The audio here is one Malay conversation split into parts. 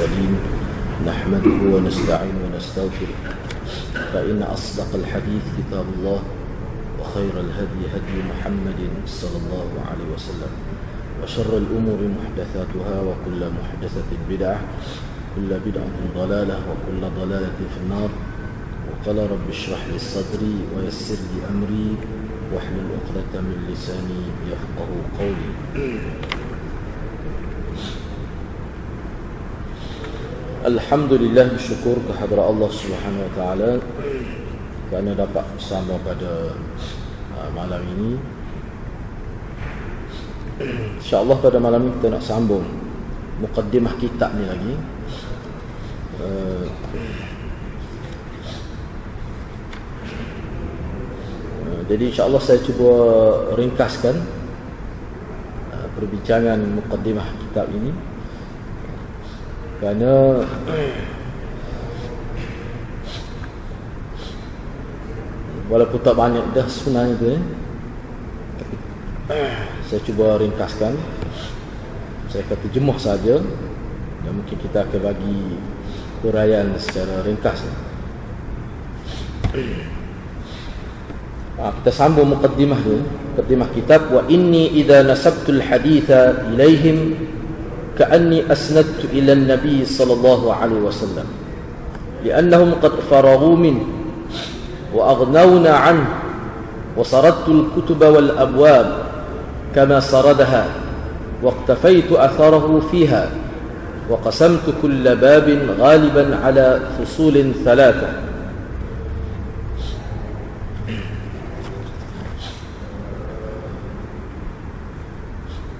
المرسلين نحمده ونستعين ونستغفره فإن أصدق الحديث كتاب الله وخير الهدي هدي محمد صلى الله عليه وسلم وشر الأمور محدثاتها وكل محدثة بدعة كل بدعة ضلالة وكل ضلالة في النار وقال رب اشرح لي صدري ويسر لي أمري واحلل عقدة من لساني يفقه قولي. Alhamdulillah, bersyukur kehadrat Allah Subhanahu Wa Taala kerana dapat bersama pada malam ini. InsyaAllah pada malam ini kita nak sambung muqaddimah kitab ni lagi. Jadi insyaAllah saya cuba ringkaskan perbincangan muqaddimah kitab ini, kerana walaupun tak banyak dah sebenarnya tu, saya cuba ringkaskan. Saya akan terjemuh saja dan mungkin kita akan bagi huraian secara ringkas. Kita sambung muqaddimah tu, muqaddimah kitab. Wa inni idza nasabtul haditha ilaihim ka'anni asnadtu ila an-nabi sallallahu alaihi wasallam li'annahum qad faraghu min wa aghnawna 'anhu wa saradtu al-kutuba wal abwab kama saradaha wa iqtafaytu atharahu fiha wa qasamtu kull babin ghaliban 'ala fusulin thalatha.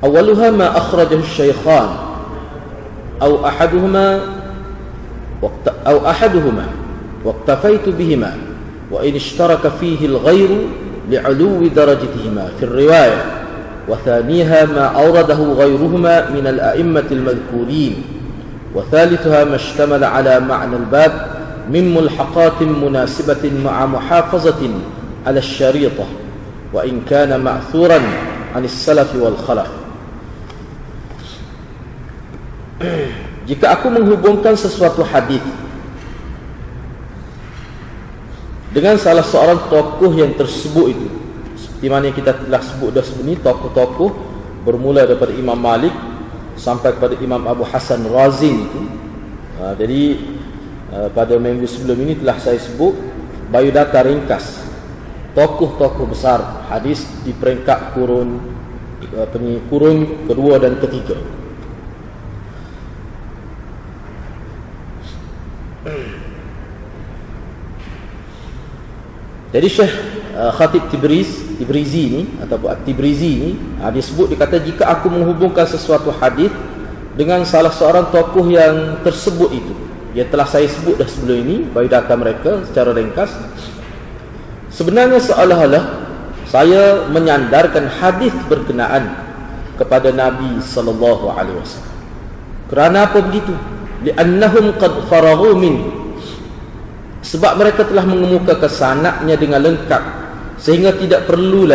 أولها ما أخرجه الشيخان أو أحدهما واقتفيت بهما وإن اشترك فيه الغير لعلو درجتهما في الرواية، وثانيها ما أورده غيرهما من الأئمة المذكورين، وثالثها ما اشتمل على معنى الباب من ملحقات مناسبة مع محافظة على الشريطة وإن كان مأثورا عن السلف والخلف. Jika aku menghubungkan sesuatu hadis dengan salah seorang tokoh yang tersebut itu, seperti mana yang kita telah sebut dah sebelum ini, tokoh-tokoh bermula daripada Imam Malik sampai kepada Imam Abu Hasan Razin itu. Jadi pada minggu sebelum ini telah saya sebut biodata ringkas tokoh-tokoh besar hadis di peringkat kurun kedua dan ketiga. Jadi Syekh Khatib Tibrizi ni ataupun At-Tibrizi ni, dia sebut, dia kata, jika aku menghubungkan sesuatu hadis dengan salah seorang tokoh yang tersebut itu, yang telah saya sebut dah sebelum ini biodata mereka secara ringkas, sebenarnya seolah-olah saya menyandarkan hadis berkenaan kepada Nabi sallallahu alaihi wasallam. Kerana apa begitu? Li'annahum qad faraghu min, sebab mereka telah mengemukakan sanadnya dengan lengkap sehingga tidak perlu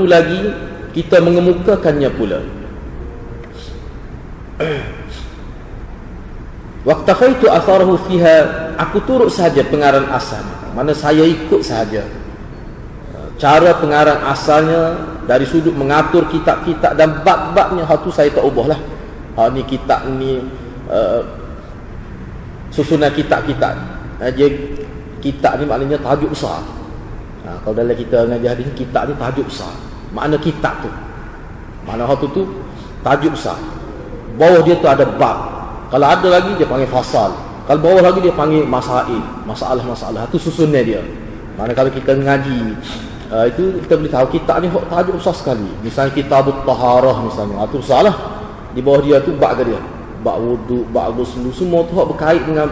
lagi kita mengemukakannya pula. Waqtafaitu atharahu fiha, aku turut sahaja pengarang asal, mana saya ikut sahaja cara pengarang asalnya dari sudut mengatur kitab-kitab dan bab-babnya. Itu saya tak ubahlah. Ni kitab ni susunan kitab-kitab. Kitab ni maknanya tajuk besar. Kalau dalam kita mengajar hadis, kitab ni tajuk besar. Makna kitab tu, makna tu tajuk besar. Bawah dia tu ada bab. Kalau ada lagi dia panggil fasal. Kalau bawah lagi dia panggil masalah-masalah. Itu susunnya dia. Mana kalau kita mengaji itu kita boleh tahu kitab ni tajuk besar sekali. Misalnya Kitabut Taharah misalnya, itu salah. Di bawah dia tu bab dia, bab wudu, bab ghusl, semua tu berkait dengan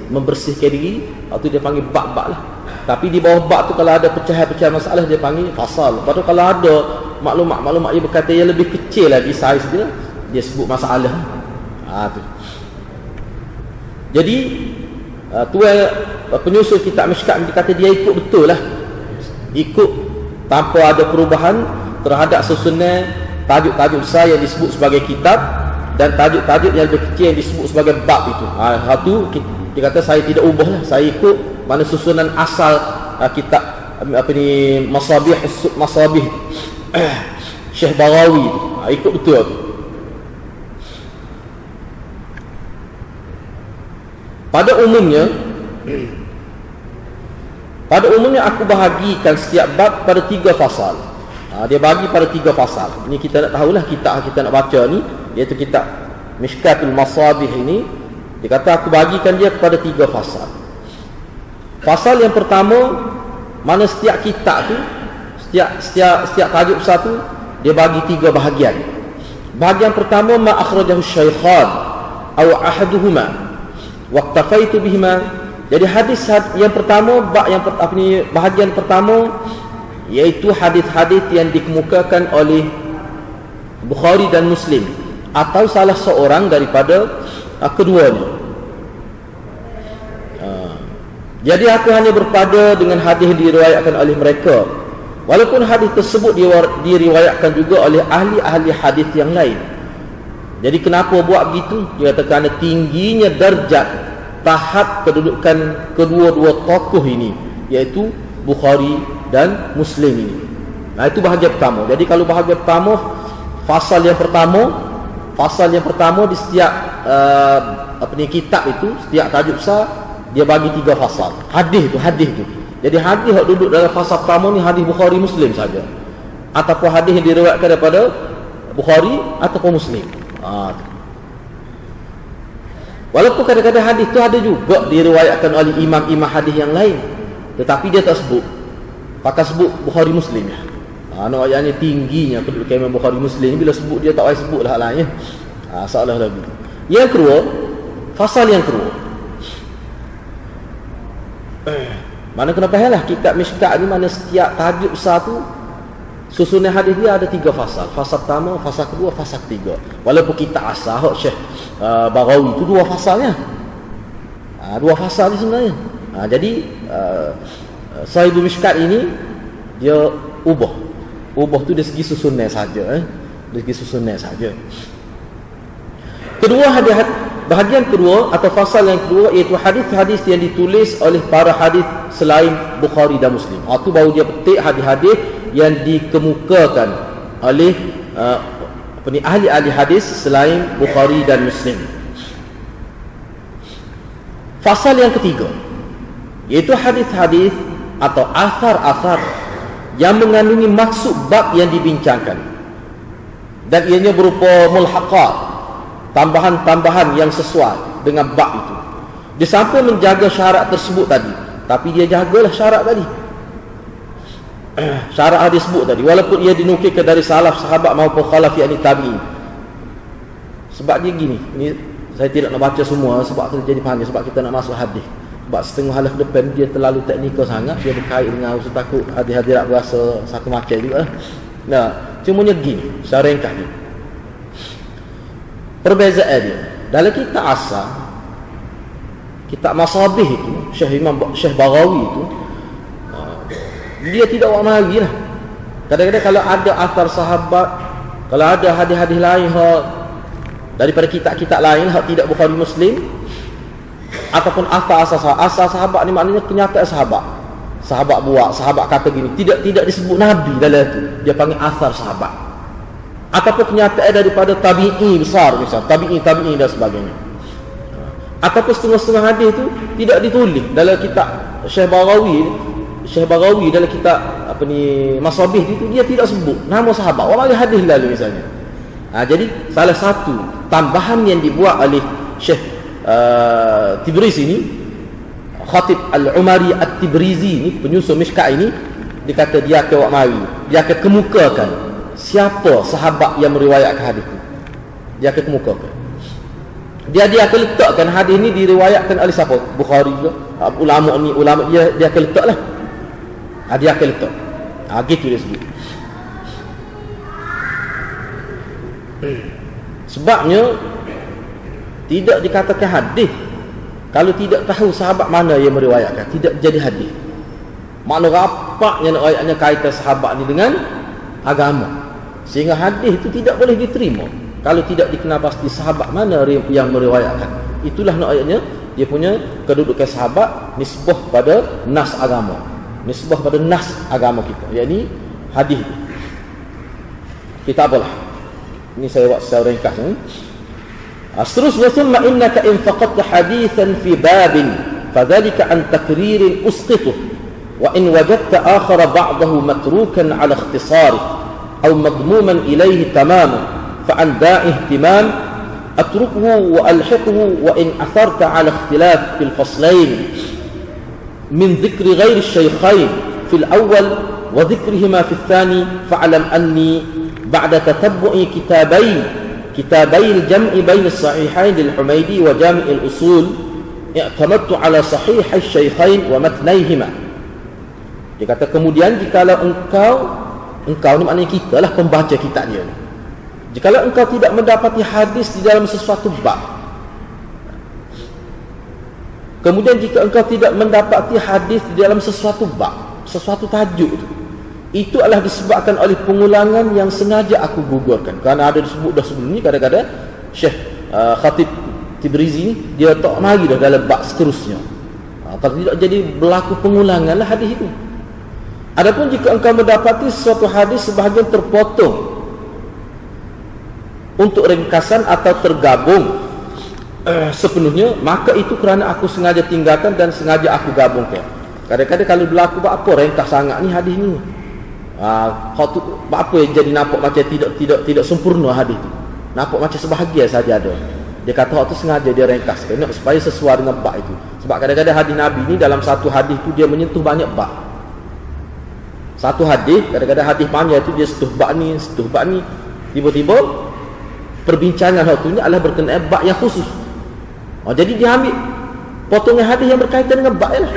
membersihkan diri. Itu dia panggil bab-bab lah. Tapi di bawah bab tu kalau ada pecahan-pecahan masalah dia panggil fasal. Lepas tu kalau ada maklumat-maklumat yang berkaitan yang lebih kecil lagi saiz dia sebut masalah. Tu. Jadi tuan penyusul kitab Mishkat dia kata dia ikut betul lah, ikut tanpa ada perubahan terhadap susunan tajuk-tajuk besar yang disebut sebagai kitab. dan tajuk-tajuk yang lebih kecil yang disebut sebagai bab itu. Satu dia kata saya tidak ubahlah, saya ikut mana susunan asal kitab masabih Syekh Baghawi tu. Ikut betul tu. Pada umumnya aku bahagikan setiap bab pada 3 fasal. Dia bagi pada 3 fasal. Ini kita nak tahulah kitab kita nak baca ni, iaitu kitab Mishkatul Masabih ini. Dia kata aku bagikan dia kepada 3 fasal. Fasal yang pertama, mana setiap kitab tu, setiap tajuk satu dia bagi 3 bahagian. Bahagian pertama, ma akhrajahu syaikhan aw ahaduhuma waqtafaitu bihima. Jadi hadis yang pertama, bahagian pertama iaitu hadis-hadis yang dikemukakan oleh Bukhari dan Muslim atau salah seorang daripada keduanya. Jadi aku hanya berpada dengan hadis yang diriwayatkan oleh mereka, walaupun hadis tersebut diriwayatkan juga oleh ahli-ahli hadis yang lain. Jadi kenapa buat begitu? Dia kata kerana tingginya darjat tahap kedudukan kedua-dua tokoh ini, iaitu Bukhari dan Muslim ini. Itu bahagian pertama. Jadi kalau bahagian pertama, fasal yang pertama di setiap kitab itu, setiap tajuk besar dia bagi 3 fasal. Hadis tu. Jadi hadis yang duduk dalam fasal pertama ni hadis Bukhari Muslim saja, ataupun hadis yang diriwayatkan daripada Bukhari ataupun Muslim. Walaupun kadang-kadang hadis tu ada juga diriwayatkan oleh imam-imam hadis yang lain, tetapi dia tak sebut, pakai sebut Bukhari Muslim ya. Ayatnya tingginya kedudukan Imam Bukhari Muslim, bila sebut dia tak payah sebut lah lain ya. Soalah lagi. Yang kedua, fasal yang kedua, mana kena fahamlah kitab Mishkat ni, mana setiap tajuk satu susunan hadis dia ada 3 fasal. Fasal pertama, fasal kedua, fasal ketiga. Walaupun kitab asal Syekh Baghawi itu 2 fasalnya. 2 fasal ni sebenarnya. Jadi Sahibul Mishkat ini dia ubah tu dari segi susunan saja, dari segi susunan saja. Kedua, bahagian kedua atau fasal yang kedua iaitu hadis-hadis yang ditulis oleh para hadis selain Bukhari dan Muslim. Itu baru dia petik hadis-hadis yang dikemukakan oleh ahli-ahli hadis selain Bukhari dan Muslim. Fasal yang ketiga iaitu hadis-hadis atau asar-asar yang mengandungi maksud bab yang dibincangkan, dan ianya berupa mulhaqat, tambahan-tambahan yang sesuai dengan bab itu. Dia sampai menjaga syarat tersebut tadi, tapi dia jagalah syarat tadi. Syarat hadis sebut tadi, walaupun ia dinukilkan dari salaf sahabat maupun khalaf yakni tabi'in. Sebab dia gini, ini saya tidak nak baca semua sebab kita jadi panjang, sebab kita nak masuk hadis. Sebab setengah halaf depan dia terlalu teknikal sangat, dia berkait dengan usul takut hadis-hadis tak berasa satu macam juga. Cumanya gini, secara ringkas ni, perbezaan dia dalam kitab asal, kitab Masabih itu, Syekh Baghawi itu, dia tidak buat mari lah. Kadang-kadang kalau ada asar sahabat, kalau ada hadis-hadis lain daripada kitab-kitab lain tidak Bukhari Muslim, ataupun asal sahabat ni maknanya kenyataan sahabat buat, sahabat kata gini, tidak disebut Nabi dalam itu, dia panggil asar sahabat. Ataupun kenyataan daripada tabi'i besar, misal tabi'i dan sebagainya. Ataupun setengah-setengah hadis itu tidak ditulis dalam kitab Syekh Baghawi dalam kitab Masabih itu, dia tidak sebut nama sahabat, orang lain hadis lalu misalnya. Jadi salah satu tambahan yang dibuat oleh Syekh Tibrizi ini, Khatib Al-Umari At-Tibrizi ini, penyusun Mishkat ini, dia kata dia akan buat mari, dia akan kemukakan siapa sahabat yang meriwayatkan hadis itu. Dia akan kemukakan, dia akan letakkan hadis ini diriwayatkan oleh siapa, Bukhari juga, ulama dia akan letaklah. Dia akan letak. Gitu dia sebut. Sebabnya tidak dikatakan hadis kalau tidak tahu sahabat mana yang meriwayatkan, tidak jadi hadis. Makna rapaknya ayatnya kaitan sahabat ni dengan agama, sehingga hadis itu tidak boleh diterima. kalau tidak dikenal pasti sahabat mana yang meriwayatkan. Itulah ayatnya, dia punya kedudukan sahabat nisbah pada nas agama. Nisbah pada nas agama kita, yakni hadis. Kita apalah. Ini saya buat secara ringkas. Seterusnya, thumma innaka in faqadta hadithan fi babin fadhalika an takririn usqituh wa in wajadta akhara ba'dahu matrukan ala ikhtisari aw madmuman ilayhi tamaman fa an da'i ihtimam atrukuhu wa alhiquhu wa in atharta ala ikhtilaf fil faslain min dhikri ghairi ash-shaykhayn fil awwal wa dhikrihima fi ath-thani fa'lam anni ba'da tatabbu'i كتابي الجمع بين الصحيحين للحميدي وجامع الأصول اعتمدت على صحيح الشيخين ومتنيهما. Dia kata kemudian jikalau engkau ni maknanya kita lah pembaca kitab dia. Jikalau engkau tidak mendapati hadis di dalam sesuatu bab, kemudian jika engkau tidak mendapati hadis di dalam sesuatu bab, sesuatu tajuk itu adalah disebabkan oleh pengulangan yang sengaja aku gugurkan. Kerana ada disebut dah sebelum ni, kadang-kadang Syekh Khatib Tibrizi dia tak mari dah dalam bab seterusnya. Kalau tidak jadi berlaku pengulangan lah hadis itu. Adapun jika engkau mendapati suatu hadis sebahagian terpotong untuk ringkasan atau tergabung sepenuhnya, maka itu kerana aku sengaja tinggalkan dan sengaja aku gabungkan. Kadang-kadang kalau berlaku apa ringkas sangat ni hadis ni, apa yang jadi nampak macam tidak sempurna hadis tu, nampak macam sebahagian saja ada. Dia kata waktu sengaja dia ringkaskan supaya sesuai dengan bab itu. Sebab kadang-kadang hadis Nabi ni dalam satu hadis tu dia menyentuh banyak bab. Satu hadis, kadang-kadang hadis panjang itu dia sentuh bab ni, tiba-tiba perbincangan waktu ni adalah berkenaan bab yang khusus. Jadi dia ambil potongan hadis yang berkaitan dengan bab lah.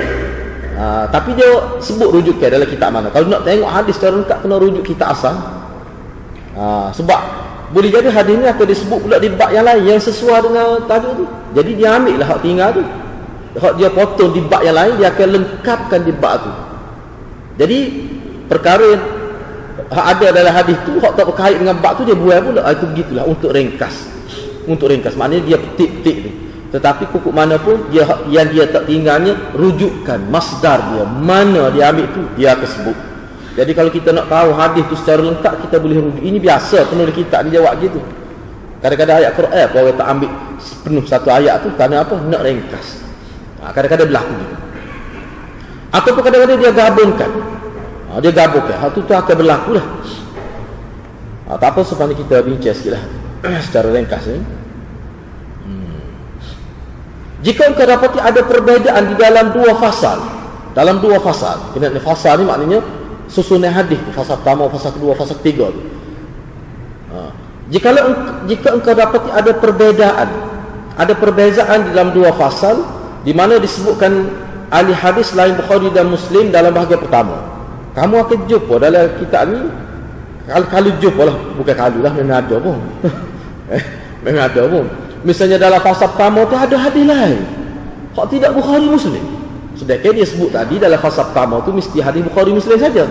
Tapi dia sebut rujukan dalam kitab mana. Kalau nak tengok hadis secara lengkap kena rujuk kitab asal. Sebab boleh jadi hadis ni akan disebut pula di bab yang lain yang sesuai dengan tajuk tu. Jadi dia ambil lah hak tinggal tu, hak dia potong di bab yang lain, dia akan lengkapkan di bab tu. Jadi perkara yang hak ada dalam hadis tu hak tak berkait dengan bab tu dia buat pula. Itu begitulah untuk ringkas. Untuk ringkas maknanya dia petik-petik tu. Tetapi pokok mana pun dia, yang dia tak tinggalnya rujukan masdar dia, mana dia ambil tu dia akan sebut. Jadi kalau kita nak tahu hadis tu secara lengkap, kita boleh rujuk. Ini biasa penulis kitab dia jawab gitu. Kadang-kadang ayat Quran orang tak ambil penuh satu ayat tu kerana apa? Nak ringkas. Kadang-kadang berlaku gitu. Ataupun kadang-kadang dia gabungkan. Dia gabungkan. Hal tu akan berlaku lah. Tak apa, sepanjang kita bincang sikit lah secara ringkas ni. Jika engkau dapati ada perbezaan di dalam dua fasal, kena fasal ni maknanya susunan hadis, fasal pertama, fasal kedua, fasal ketiga tu. Jika engkau dapati ada perbezaan di dalam dua fasal di mana disebutkan ahli hadis lain Bukhari dan Muslim dalam bahagian pertama, kamu akan jumpa dalam kitab ni, kalau jumpa lah, bukan kalau lah, memang ada pun. Memang ada pun. Misalnya dalam fasal pertama tu ada hadis lain hak tidak Bukhari Muslim. Sedangkan dia sebut tadi dalam fasal pertama tu mesti hadis Bukhari Muslim saja.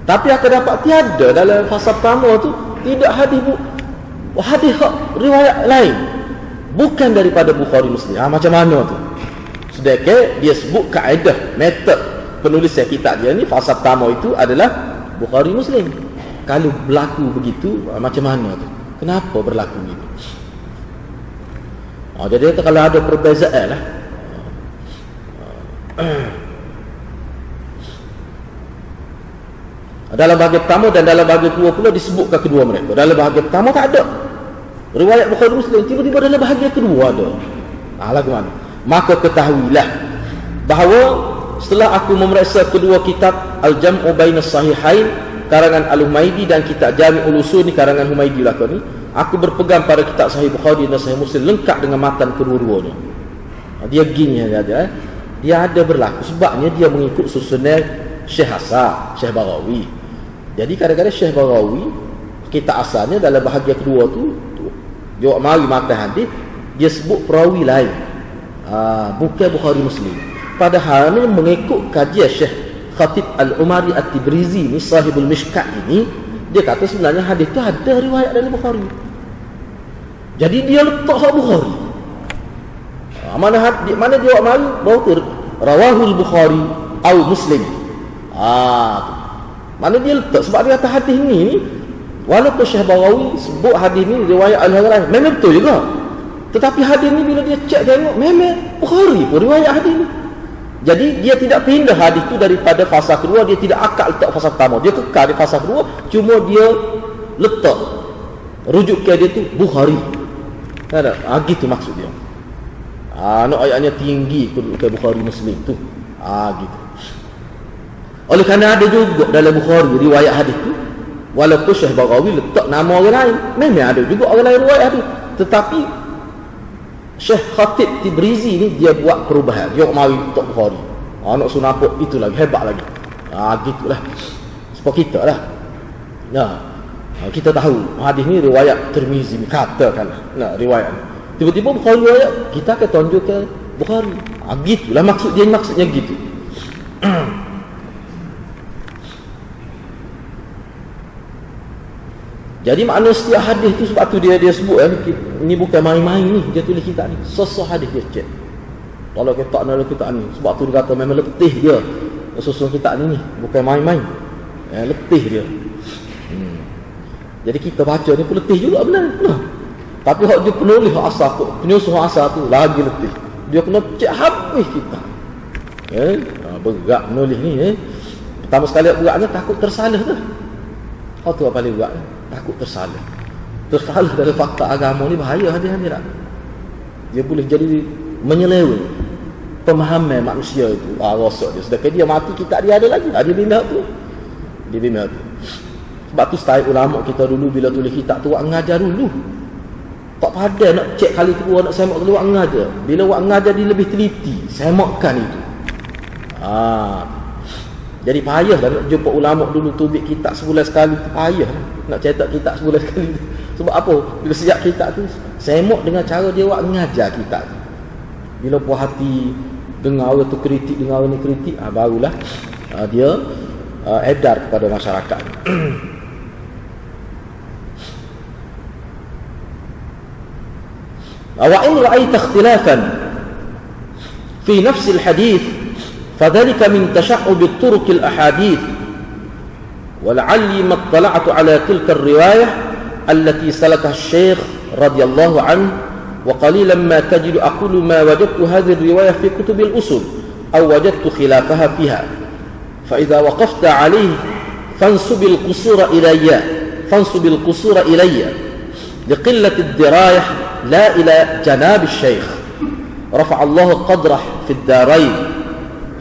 Tapi akan dapat tiada dalam fasal pertama tu tidak hadis hak riwayat lain bukan daripada Bukhari Muslim. Macam mana tu? Sedangkan dia sebut kaedah, metod penulisan kitab dia ni fasal pertama itu adalah Bukhari Muslim. Kalau berlaku begitu, macam mana tu? Kenapa berlaku begitu? Jadi kalau ada perbezaan lah. Dalam bahagian pertama dan dalam bahagian kedua pula disebutkan kedua mereka. Dalam bahagian pertama tak ada riwayat Bukhari Muslim, tiba-tiba dalam bahagian kedua ada. Lagu mana? Maka ketahuilah bahawa setelah aku memeriksa kedua kitab Al-Jam'u Bainas Sahihain karangan Al-Humaidi dan kitab Jami'ul Usul ni karangan Humaidi lah ni, aku berpegang pada kitab Sahih Bukhari dan Sahih Muslim lengkap dengan matan kedua-duanya. Dia gini saja. Dia ada berlaku sebabnya dia mengikut susunan Syekh Hasan, Syekh Barawi. Jadi kadang-kadang Syekh Barawi kitab asalnya dalam bahagian kedua tu dia mari matan hadis, dia sebut perawi lain. Bukan Bukhari Muslim. Padahal ni mengikut kajian Syekh Khatib Al-Umari At-Tibrizi ni, Sahibul Mishkat ini, dia kata sebenarnya hadis tu ada riwayat dari Bukhari. Jadi dia letak Sahih Bukhari. Mana dia buat mari baru tu rawahul Bukhari atau Muslim. Mana dia letak sebab dia kata hadis ni walaupun Syekh Baghawi sebut hadis ni riwayat Al-Harazim memang betul juga. Tetapi hadis ni bila dia cek tengok memang Bukhari pun riwayat hadis ni. Jadi dia tidak pindah hadis tu daripada fasa kedua, dia tidak akak letak fasa pertama. Dia kekal di fasa kedua, cuma dia letak rujuk ke dia tu Bukhari. Ada gitu maksud dia. Nak ayatnya tinggi ke Bukhari Muslim tu. Gitu. Oleh kerana ada juga dalam Bukhari riwayat hadis tu, walaupun Syekh Baghawi letak nama orang lain, memang ada juga orang lain riwayat hadis. Tetapi Syekh Khatib Tibrizi ni dia buat perubahan. Dia mari letak Bukhari. Nak sunapuk itu lagi hebat lagi. Gitulah. Sebab kita lah. Kita tahu hadis ni riwayat Tirmizi katakan riwayat ni. Tiba-tiba Bukhari riwayat, kita akan tunjuk ke Bukhari. Gitulah maksudnya gitu. Jadi makna setiap hadis tu sebab tu dia sebut ni bukan main-main ni, dia tulis kitab ni. Sesuatu hadis dia cek. Kalau kitab ni sebab tu dia kata memang letih dia. Sesuatu kitab ni bukan main-main. Letih dia. Jadi kita baca ni pun letih juga benar. Tapi hak dia penulis asal tu, penyusuh asal tu lagi letih. Dia kena cek habis kita. Berat menulis ni. Pertama sekali beratnya takut tersalah tu. Tu apa paling berat? Takut tersalah. Tersalah dalam fakta agama ni bahaya hadir-hadir. Dia boleh jadi menyeleweng pemahaman manusia itu. Rosak dia. Sedangkan dia mati kitab dia ada lagi. Dia pindah tu. Sebab tu style ulama kita dulu bila tulis kitab tu wak ngajar dulu. Tak pada nak cek kali kedua nak semak dulu wak ngajar. Bila wak ngajar dia lebih teliti, semakkan itu. Jadi payah lah nak jumpa ulama dulu tubik kitab sebulan sekali tu payah lah. Nak cetak kitab sebulan sekali tu. Sebab apa? Bila sejak kitab tu semak dengan cara dia wak ngajar kitab tu. Bila puas hati dengar orang tu kritik, dengar orang ni kritik, barulah dia edar kepada masyarakat. Wa in ra'aita ikhtilafan fi nafs al-hadith فذلك من تشعب الطرق الأحاديث ولعلي ما اطلعت على تلك الرواية التي سلكها الشيخ رضي الله عنه وقليلا ما تجد أقول ما وجدت هذه الرواية في كتب الأصول أو وجدت خلافها فيها فإذا وقفت عليه فانسب القصور إلي لقلة الدراية لا إلى جناب الشيخ رفع الله قدره في الدارين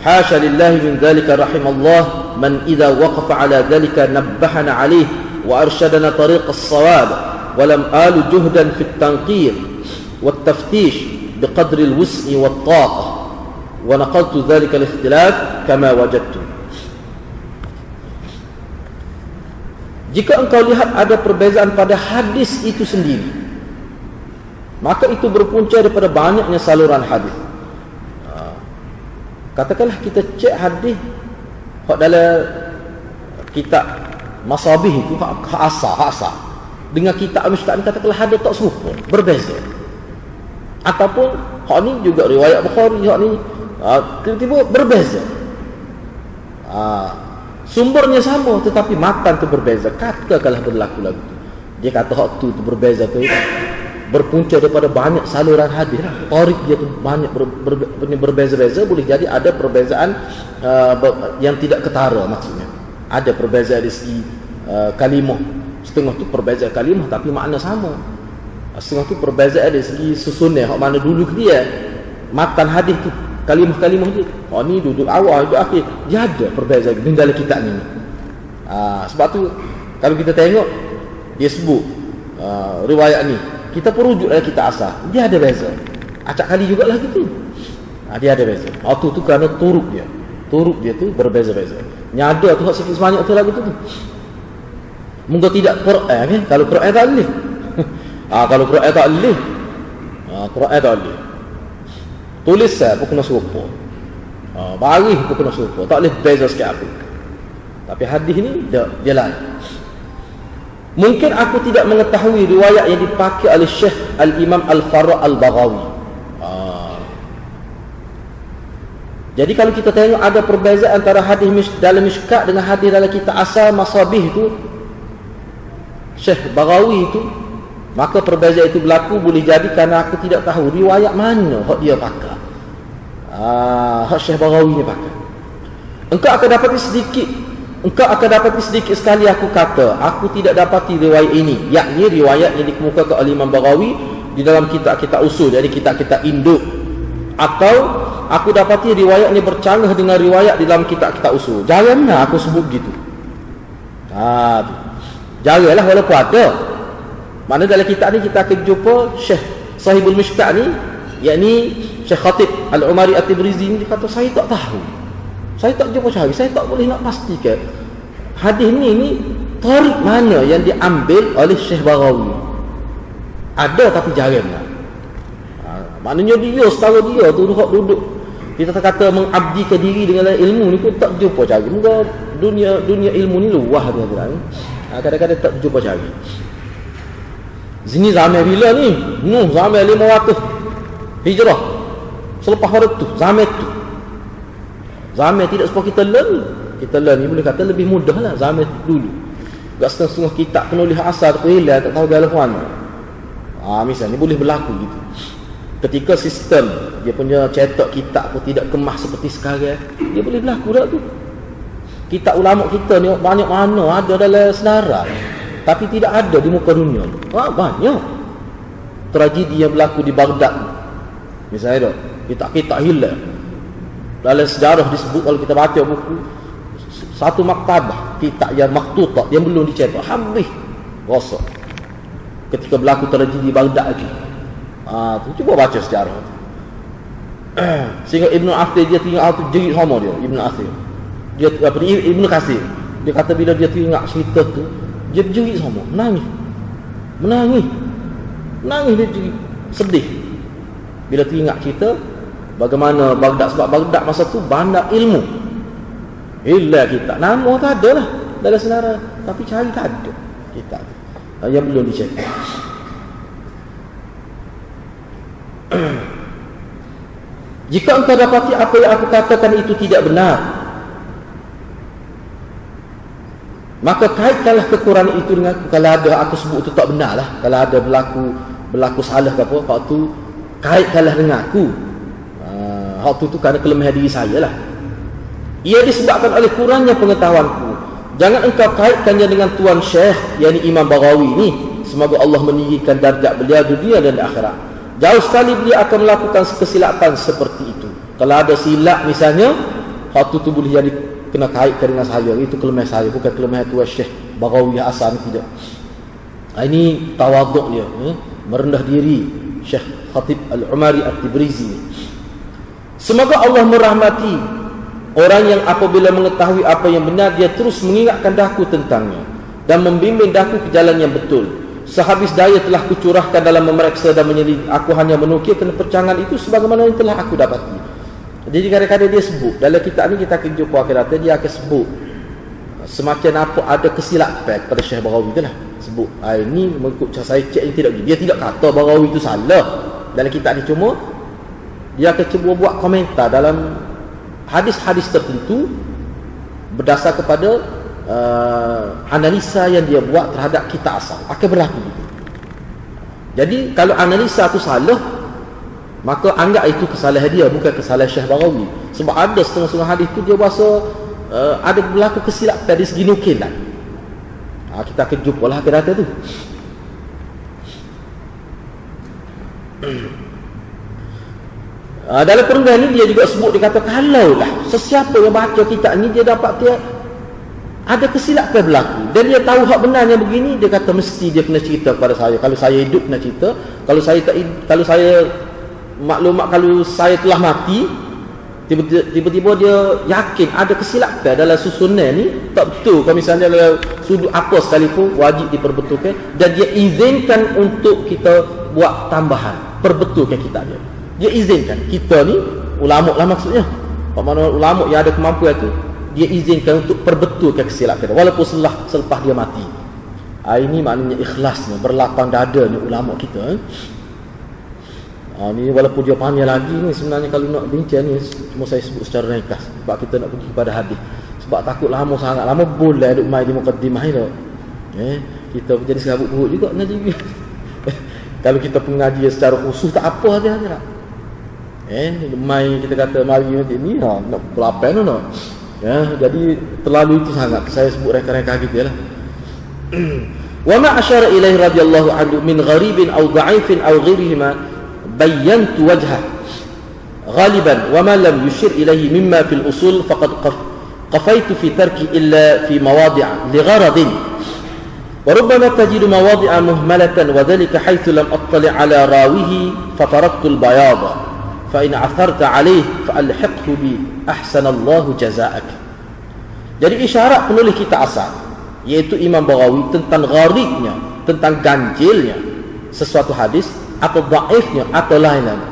حاشا لله من ذلك رحم الله من إذا وقف على ذلك نبهنا عليه وأرشدنا طريق الصواب ولم آل جهدا في التنقير والتفتيش بقدر الوسع والطاقة ونقلت ذلك الاختلاف كما وجدت. Jika engkau lihat ada perbezaan pada hadis itu sendiri, maka itu berpunca daripada banyaknya saluran hadis. Katakanlah kita cek hadis hak dalam kitab Masabih itu hak asal dengan kitab Mustaq ni katakanlah ada tak serupa, berbeza. Ataupun hak ni juga riwayat Bukhari, hak ni tiba-tiba berbeza. Sumbernya sama tetapi matan tu berbeza. Katakanlah berlaku lagu tu. Dia kata hak tu berbeza tu berpunca daripada banyak saluran hadis lah. Tarik dia tu banyak berbeza-beza, boleh jadi ada perbezaan yang tidak ketara maksudnya. Ada perbezaan dari segi kalimah, setengah tu perbezaan kalimah tapi makna sama. Setengah tu perbezaan dari segi susunan, hak mana dulu dia matan hadis tu, kalimah-kalimah dia. Ni duduk awal, duduk akhir. Dia ada perbezaan di dalam kitab ni. Sebab tu kalau kita tengok dia sebut riwayat ni, kita perujuk dalam kitab asal, dia ada beza. Acak kali jugalah gitu. Dia ada beza. Tu kerana turuk dia tu berbeza-beza. Nyada tu hak sikit sebanyak tu lagu tu. Mungkin tidak Quran kan? Kalau Quran tak boleh. Kalau Quran tak boleh. Quran tak boleh. Tulisan pun kena serupa. Baris pun kena serupa. Tak boleh beza sikit apa. Tapi hadis ni dia lain. Mungkin aku tidak mengetahui riwayat yang dipakai oleh Syekh Al-Imam Al-Farra Al-Baghawi. Jadi kalau kita tengok ada perbezaan antara hadis dalam Mishkat dengan hadis dalam kitab asal Masabih tu, Syekh Baghawi itu, maka perbezaan itu berlaku boleh jadi kerana aku tidak tahu riwayat mana hak dia pakai. Hak Syekh Baghawi ni pakai. Engkau akan dapati sedikit sekali aku kata, aku tidak dapati riwayat ini, yakni riwayat yang dikemukakan oleh Imam Baghawi di dalam kitab-kitab usul, jadi kitab-kitab induk, atau aku dapati riwayat ini bercanggah dengan riwayat di dalam kitab-kitab usul. Janganlah aku sebut begitu. Janganlah walaupun ada. Mana dalam kitab ni kita akan jumpa Syekh Sahibul Mishkat ni, yakni Syekh Khatib Al-Umari At-Tibrizi ni, dia kata saya tak tahu. Saya tak jumpa cari, saya tak boleh nak pastikan hadis ni tarik mana yang diambil oleh Syekh Baghawi. Ada tapi jaranglah. Maknanya dia setara dia tu duduk kita kata mengabdikan diri dengan ilmu ni pun tak jumpa cari. Moga dunia ilmu ni luah dia kan. Kadang-kadang tak jumpa cari. Sini zaman bila ni? Zaman 500 Hijrah. Selepas hari tu, zaman tu. Zaman tidak sebab kita learn ni boleh kata lebih mudah lah zaman dulu. Gak setengah-setengah kitab penulis asal tu hilang, tak tahu galah mana. Misalnya boleh berlaku gitu. Ketika sistem dia punya cetak kitab pun tidak kemas seperti sekarang, dia boleh berlaku tak tu. Kitab ulama kita ni banyak mana ada dalam senarai, tapi tidak ada di muka dunia. Banyak tragedi yang berlaku di Baghdad misalnya, kitab-kitab hilang. Dalam sejarah disebut, kalau kita baca buku, satu maktabah kitab yang maktutat yang belum dicetak habis rosak ketika berlaku tragedi Baghdad lagi. Cuba baca sejarah. Sehingga Ibn Athir dia tengok tu jerit sama dia. Ibn Athir dia Ibn Katsir dia kata bila dia tengok cerita tu dia jerit sama, menangis dia jerit, sedih bila tengok cerita bagaimana Baghdad. Sebab Baghdad masa tu bandar ilmu. Hilang kitab, nama tak ada lah dalam senarai, tapi cari tak ada kitab yang belum dicetak. Jika engkau dapati apa yang aku katakan itu tidak benar, maka kaitkanlah kekurangan itu dengan aku. Kalau ada aku sebut itu tak benar lah, kalau ada berlaku salah ke apa, waktu kaitkanlah dengan aku. Waktu itu kerana kelemahan diri saya lah. Ia disebabkan oleh kurangnya pengetahuanku. Jangan engkau kaitkannya dengan Tuan Syekh, yakni Imam Baghawi ni. Semoga Allah meninggikan darjat beliau dunia dan akhirat. Jauh sekali beliau akan melakukan kesilapan seperti itu. Kalau ada silap misalnya, waktu itu boleh jadi kena kaitkan dengan saya. Itu kelemahan saya, bukan kelemahan Tuan Syekh Baghawi asal tidak. Ini tawaduk dia, merendah diri Syekh Khatib Al-Umari At-Tibrizi. Semoga Allah merahmati orang yang apabila mengetahui apa yang benar, dia terus mengingatkan daku tentangnya dan membimbing daku ke jalan yang betul. Sehabis daya telah kucurahkan dalam memeriksa dan menyelidiki, aku hanya menukilkan perancangan itu sebagaimana yang telah aku dapati. Jadi kadang-kadang dia sebut dalam kitab ni, kita akan jumpa akhiratnya dia akan sebut semacam apa ada kesilapan pada Syekh Baghawi tu lah. Sebut ini mengikut saya cek ini tidak, dia tidak kata Baghawi itu salah dalam kitab ni, cuma dia akan cuba buat komentar dalam hadis-hadis tertentu berdasar kepada analisa yang dia buat terhadap kitab asal. Akan berlaku gitu. Jadi kalau analisa itu salah, maka anggap itu kesalahan dia, bukan kesalahan Syekh Baghawi. Sebab ada setengah-setengah hadis itu dia rasa ada berlaku kesilapan dari segi nukilan. Kita akan jumpa lah kata tu. Dalam perenggan ni dia juga sebut, dia kata kalaulah sesiapa yang baca kitab ni dia dapat dia ada kesilapan berlaku dan dia tahu hak benarnya begini, dia kata mesti dia kena cerita kepada saya. Kalau saya hidup kena cerita, kalau saya maklumat kalau saya telah mati, tiba-tiba dia yakin ada kesilapan dalam susunan ni tak betul. Kalau misalnya dalam sudut apa sekalipun wajib diperbetulkan dan dia izinkan untuk kita buat tambahan, perbetulkan kitab dia. Dia izinkan kita ni ulama lah maksudnya, mana ulama yang ada kemampuan itu, dia izinkan untuk perbetulkan kesilapan walaupun selepas dia mati. Ini maknanya ikhlasnya, berlapang dada ni ulama kita. Ni walaupun dia panjang lagi ni, sebenarnya kalau nak bincang ni cuma saya sebut secara ringkas sebab kita nak pergi kepada hadis. Sebab takut lama sangat, lama boleh duk main di mukaddimah ni. Kita jadi serabut perut juga ngaji. Kalau kita pengaji secara khusus tak apa dia tak. Main kita kata mari macam ni nak belapan tu nak. Jadi terlalu itu sangat saya sebut reka-reka gitu lah. Wa ma asyara ilaihi radhiyallahu anhu min gharibin aw dha'ifin aw ghairihima bayyantu wajhah ghaliban wa ma lam yushir ilaihi mimma fil usul faqad qafaitu fi tarki illa fi mawadi' li gharadin wa rubbama tajidu mawadi'a muhmalatan wa dhalika haythu lam attali' ala rawihi fataraktu al bayada fa in 'atharta 'alayhi fa alhiqhu bi ahsanallahu jazaa'ak. Jadi isyarat penulis kita asal iaitu Imam Baghawi tentang gharibnya, tentang ganjilnya sesuatu hadis atau dhaifnya atau lain-lain.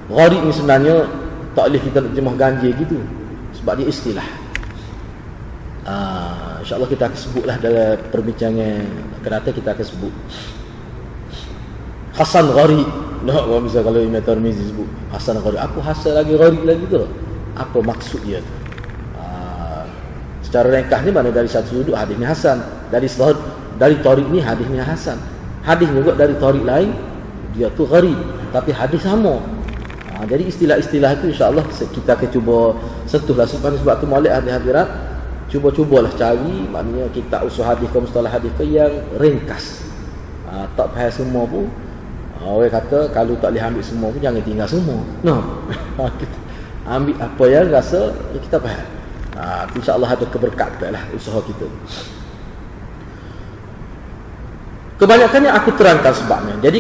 Gharib ni sebenarnya tak boleh kita terjemah ganjil gitu sebab dia istilah. InsyaAllah kita akan sebutlah dalam perbincangan akan kita akan sebut Hasan gharib. Kalau misalnya kalau Imam Tirmizi sebut Hasan gharib, apa Hasan lagi gharib lagi tu? Apa maksud dia tu? Secara ringkas ni mana dari satu sudut hadis ni hasan, dari tarik ni hadis ni hasan, hadis juga dari tarik lain dia tu gharib tapi hadis sama. Jadi istilah-istilah itu insya-Allah kita akan cuba sentuhlah sebab tu molek hadirat cuba-cubalah cari maknanya kita usul hadis ke mustalah hadis ke yang ringkas. Tak faham semua pun orang kata kalau tak boleh ambil semua pun jangan tinggal semua. Ambil apa yang rasa kita faham. InsyaAllah ada keberkatan lah usaha kita. Kebanyakannya aku terangkan sebabnya. Jadi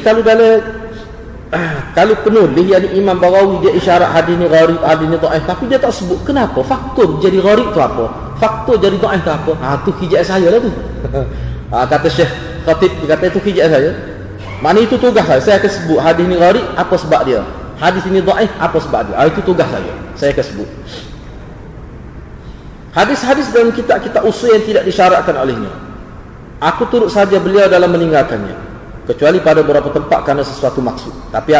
kalau penulis yang Imam Baghawi dia isyarat hadis ni gharib, hadis ni dhaif, tapi dia tak sebut kenapa faktor jadi gharib tu apa, faktor jadi dhaif tu apa. Tu hijab saya lah tu. Kata Syekh Khatib, dia kata itu hijab saya. Mana itu tugas saya akan sebut hadis ni gharib apa sebab dia, hadis ini dhaif apa sebab dia. Itu tugas saya akan sebut. Hadis-hadis dalam kitab-kitab usul yang tidak disyaratkan olehnya, aku turut saja beliau dalam meninggalkannya, kecuali pada beberapa tempat kerana sesuatu maksud. Tapi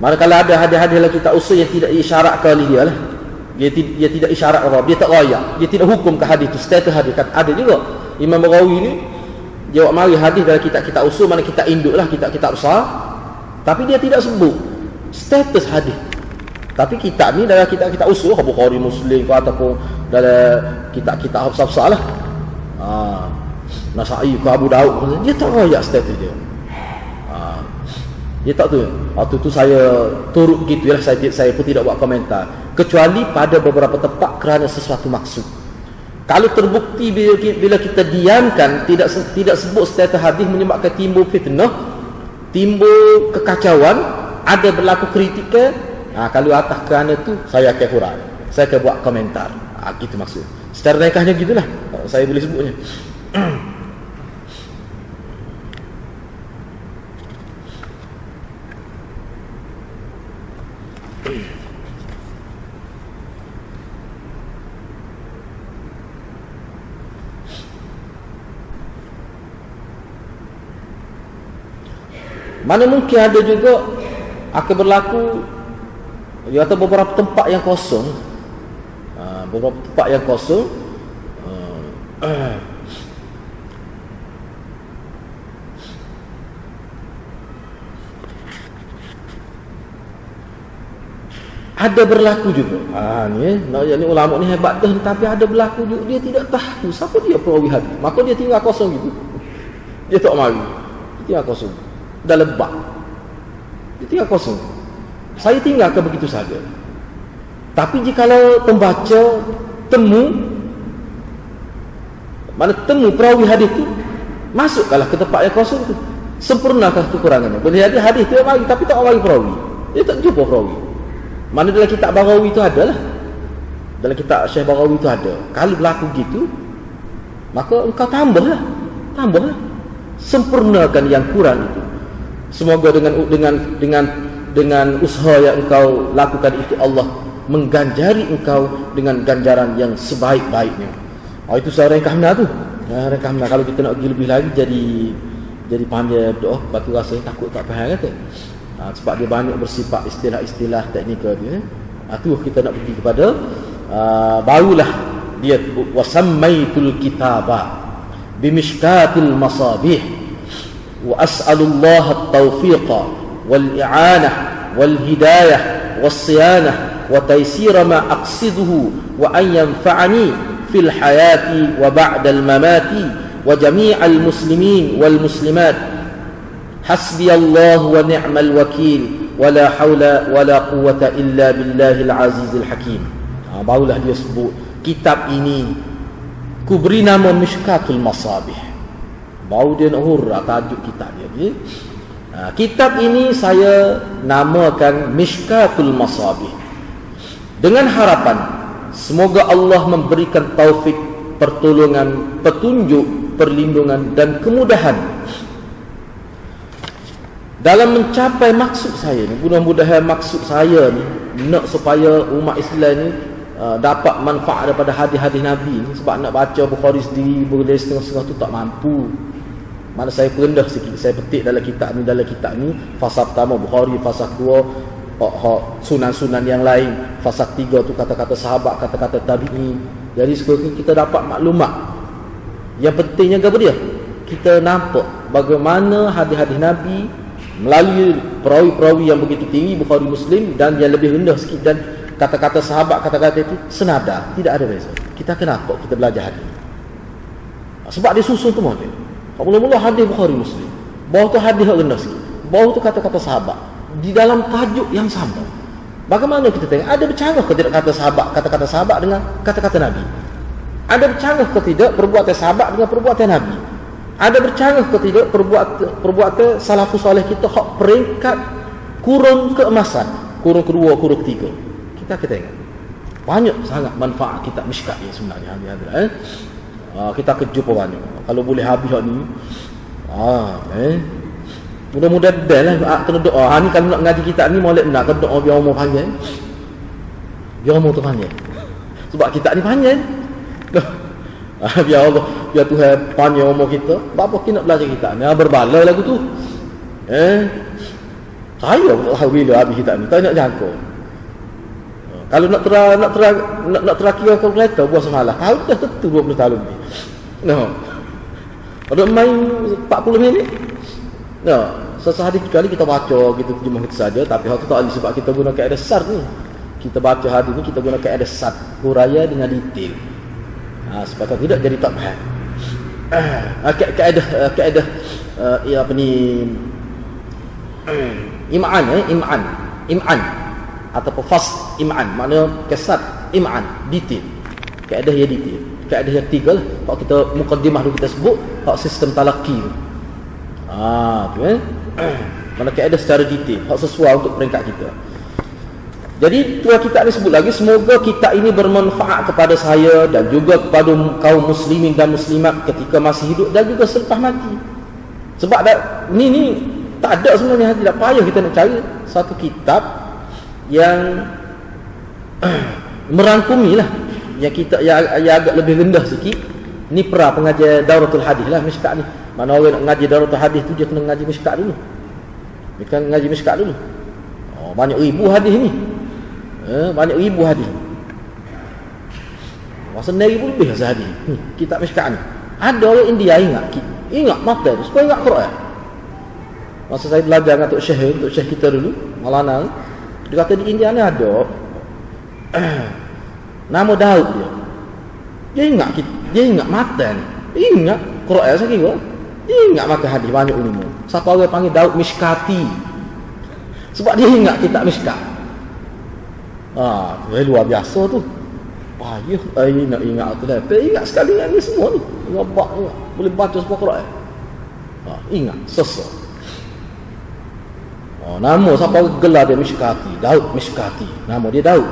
manakala ada hadis-hadis dalam kitab usul yang tidak disyaratkan oleh dia lah, dia tidak isyarat apa, dia tak rayak, dia tidak hukum ke hadis itu status hadis. Ada juga Imam Baghawi ni jawab mari hadis dalam kitab-kitab usul, mana kita induk lah kitab-kitab besar, tapi dia tidak sebut status hadis. Tapi kitab ni dalam kitab-kitab usul Bukhari, Muslim ataupun dalam kitab-kitab besar-besar lah, Nasai ke Abu Daud, dia tak rayak status dia. Dia tak tu. Tu saya turut gitulah, saya pun tidak buat komentar kecuali pada beberapa tempat kerana sesuatu maksud. Kalau terbukti bila kita diamkan tidak sebut status hadis menyebabkan timbul fitnah, timbul kekacauan, ada berlaku kritikal, kalau atas kerana tu saya akan huraikan, saya akan buat komentar. Gitu maksud. Secara ringkasnya gitulah saya boleh sebutnya. Mana mungkin ada juga akan berlaku atau beberapa tempat yang kosong, beberapa tempat yang kosong, ada berlaku juga. Ni ulama ni hebat dah, tapi ada berlaku juga dia tidak tahu siapa dia perawi hadis, maka dia tinggal kosong gitu. Dia tak mari, dia tinggal kosong. Dah lebak, dia tinggal kosong. Saya tinggalkan begitu saja. Tapi jikalau pembaca temu, mana temu perawi hadis itu, masukkanlah ke tempat yang kosong itu, sempurnakah kekurangannya. Boleh jadi hadis itu mari tapi tak mari perawi, dia tak jumpa perawi. Mana dalam kitab Baghawi itu ada lah, dalam kitab Syekh Baghawi itu ada. Kalau berlaku gitu, maka engkau tambahlah, sempurnakan yang kurang itu. Semoga dengan usaha yang engkau lakukan itu Allah mengganjari engkau dengan ganjaran yang sebaik-baiknya. Itu saya rekhamna tu. Rekhamna kalau kita nak pergi lebih lagi jadi pandai berdoa, batu rasa takut tak faham kata. Sebab dia banyak bersifat istilah-istilah teknikal dia. Tu kita nak pergi kepada barulah dia wasammaitul kitaba bimishkatil masabih wa as'alullaha at-tawfiqa wal i'anah wal hidayah was siyanah wa taysira ma aqsiduhu wa an yanfa'ani fil hayati wa ba'dal mamati wa jami'al muslimin wal muslimat hasbiyallahu wa ni'mal wakil wa la hawla wa la quwwata illa billahil azizil hakim. Barulah dia sebut kitab ini ku beri nama Mishkatul Masabih. Baru dia nak hurrah tajuk kitab dia. Kitab ini saya namakan Mishkatul Masabih dengan harapan semoga Allah memberikan taufik, pertolongan, petunjuk, perlindungan dan kemudahan dalam mencapai maksud saya ni. Mudah-mudahan maksud saya ni nak supaya umat Islam ni dapat manfaat daripada hadis-hadis Nabi ni. Sebab nak baca Bukhari sendiri boleh setengah-setengah tu tak mampu. Mana saya perendah sikit, saya petik dalam kitab ni fasal pertama Bukhari, fasal kedua sunan-sunan yang lain, fasal tiga tu kata-kata sahabat, kata-kata tabi'in. Jadi sekarang kita dapat maklumat. Yang pentingnya apa dia? Kita nampak bagaimana hadis-hadis Nabi melalui perawi-perawi yang begitu tinggi, Bukhari, Muslim, dan yang lebih rendah sikit, dan kata-kata sahabat, kata-kata itu senada, tidak ada beza. Kita kenapa kita belajar hadis? Sebab dia susun tu dia. Mula-mula hadis Bukhari, Muslim, bawah tu hadis rendah sikit, bawah tu kata-kata sahabat di dalam tajuk yang sama. Bagaimana kita tengok ada bercanggah ke tidak kata-kata sahabat dengan kata-kata Nabi? Ada bercanggah ke tidak perbuatan sahabat dengan perbuatan Nabi? Ada bercanggah ke tidak perbuatan salafus saleh kita hak peringkat kurun keemasan, kurun kedua, kurun ketiga. Kita tengok banyak sangat manfaat kitab Mishkat ni sebenarnya. Kita kejumpa banyak. Kalau boleh habis ni, mudah-mudahan dah lah kena doa. Ni kalau nak ngaji kitab ni molek nak kena doa biar umur panjang. Biar umur tu panjang. Sebab kitab ni panjang. Biar Allah, biar Tuhan panjang umur kita. Berapa kita nak belajar kitab ni? Berbala lagu tu. Saya tak tahu bila habis kitab ni. Tak nak jangka. Kalau nak kira kalkulator buat semalam, tahu dah tentu 20 tahun lebih. Ada main 40 minit. Sehari kali kita baca gitu terjemah kita saja, tapi hal tu tak boleh sebab kita guna kaedah sar ni. Kita baca hadis ni kita guna kaedah sar, huraya dengan detail. Sebab kalau tidak jadi tak faham. Kaedah apa ni? Im'an ataupun fast im'an, maknanya kesat im'an, detail. Kaedah yang detail. Kaedah yang tiga lah. Kalau kita mukaddimah dulu kita sebut hak sistem talaqi tu. Tu mana kaedah secara detail, hak sesuai untuk peringkat kita. Jadi tuan kitab ni sebut lagi, semoga kitab ini bermanfaat kepada saya dan juga kepada kaum muslimin dan muslimat ketika masih hidup dan juga selepas mati. Sebab ni tak ada sebenarnya, tidak payah kita nak cari satu kitab yang merangkumi lah, yang kita yang agak lebih rendah sikit. Ni pengajian Dauratul Hadis lah Mishkat ni. Mana orang nak ngaji Dauratul Hadis tu dia kena ngaji Mishkat dulu. Dia kena ngaji Mishkat dulu. Banyak ribu hadis ni. Banyak ribu hadis. Masa 9,000 lebih hadis. Kitab Mishkat ni. Ada orang India ingat mata tu, supaya ingat Quran. Masa saya belajar dengan Tok Syekh kita dulu, Maulana, dia kata di India ni ada nama Daud dia. Dia ingat matan. Ingat Quran saya kira. Dia ingat matan hadis banyak ilmu. Siapa orang panggil Daud Mishkati. Sebab dia ingat kitab Mishkat. Luar biasa tu. Payah nak ingat tu dah. Ingat sekali ingat ni semua ni. Ingat. Boleh baca semua Quran. Ingat sesuatu. Nama siapa gelar dia Mishkati, Daud Mishkati. Nama dia Daud.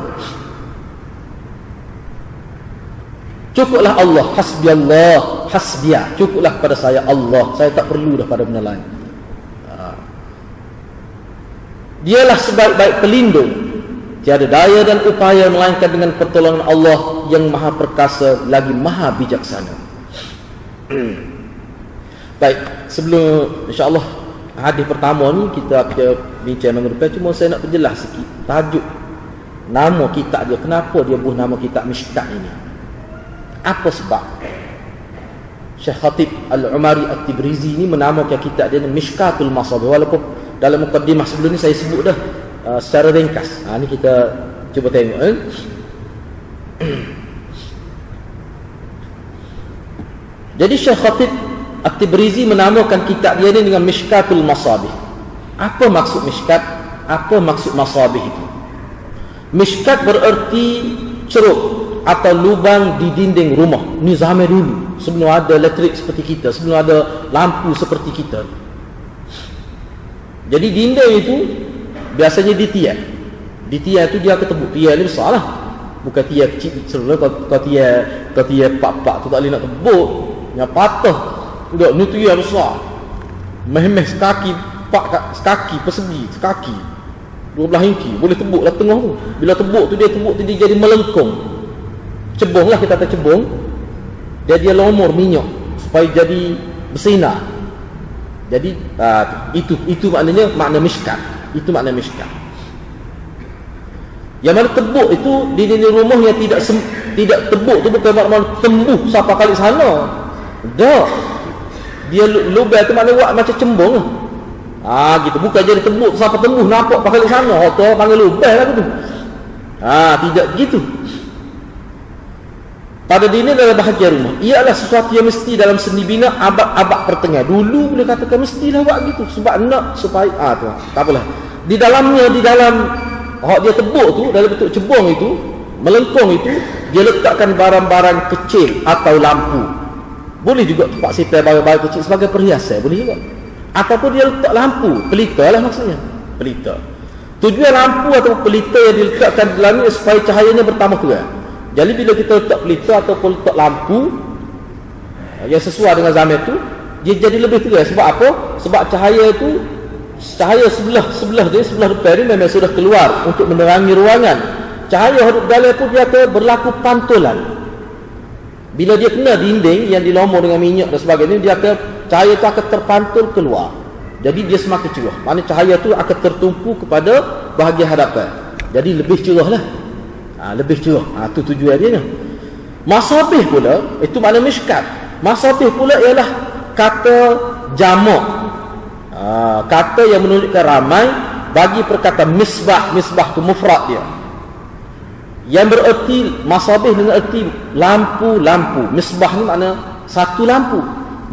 Cukuplah Allah, hasbiyallah, hasbiyah. Cukuplah kepada saya Allah. Saya tak perlu dah pada benda lain. Dialah sebaik-baik pelindung. Tiada daya dan upaya melainkan dengan pertolongan Allah yang maha perkasa lagi maha bijaksana. Baik, sebelum insya-Allah hadis pertama ni kita bincang minggu depan, cuma saya nak perjelas sikit tajuk nama kitab dia, kenapa dia buat nama kitab Mishkat ini. Apa sebab Syekh Khatib Al-Umari At-Tibrizi ni menamakan kitab dia Mishkatul Masabih, walaupun dalam mukadimah sebelum ni saya sebut dah secara ringkas. Ni kita cuba tengok Jadi Syekh Khatib At-Tibrizi menamakan kitab dia ni dengan Mishkatul Masabih. Apa maksud Mishkat? Apa maksud Masabih itu? Mishkat bererti ceruk atau lubang di dinding rumah. Ni zaman dulu, sebelum ada elektrik seperti kita, sebelum ada lampu seperti kita. Jadi dinding itu biasanya ditiak. Ditiak itu dia akan tebuk. Tiak ni besar lah, bukan tiak kecil. Kalau tiak pak-pak tu tak boleh nak tebuk, yang patah. Udah, ni tiak besar, meh-meh sekaki, sekaki persegi, sekaki 12 inci, boleh tebuk lah tengah tu. Bila tebuk tu dia jadi melengkung. Cebong lah, kita kata cebong. Dia lomor minyak supaya jadi bersinar. Jadi itu maknanya makna Mishkat. Itu makna Mishkat. Yang mana tebuk itu di dinding rumah yang tidak tebuk tu bukan makna tembus siapa kali sana. Dah. Dia lubang tu makna buat macam cembung lah. Gitu, bukan jadi tembus siapa tembus nampak pakai di sana. Tu panggil lubang lah gitu. Tidak begitu. Pada dinding dalam bahagian rumah, ia adalah sesuatu yang mesti dalam seni bina abad-abad pertengah. Dulu boleh katakan mestilah buat gitu sebab nak supaya tu. Tak apalah. Di dalam dia tebuk tu dalam bentuk cebong itu, melengkung itu, dia letakkan barang-barang kecil atau lampu. Boleh juga tempat sipai barang-barang kecil sebagai perhiasan, boleh juga. Ataupun dia letak lampu, pelita lah maksudnya. Pelita. Tujuan lampu atau pelita yang diletakkan di dalam ni supaya cahayanya bertambah terang. Jadi bila kita letak pelita ataupun letak lampu yang sesuai dengan zaman tu, dia jadi lebih terang. Sebab apa? Sebab cahaya sebelah depan ni memang sudah keluar untuk menerangi ruangan. Cahaya hadap dalam pun dia akan berlaku pantulan. Bila dia kena dinding yang dilomor dengan minyak dan sebagainya, cahaya tu akan terpantul keluar. Jadi dia semakin cerah. Maksudnya cahaya tu akan tertumpu kepada bahagian hadapan. Jadi lebih cerah lah. Lebih cerah. Itu tujuan dia. Masabih pula, itu makna Mishkat. Masabih pula ialah kata jamak. Kata yang menunjukkan ramai bagi perkataan misbah. Misbah tu mufrad dia, yang bererti masabih dengan erti lampu-lampu. Misbah ni makna satu lampu.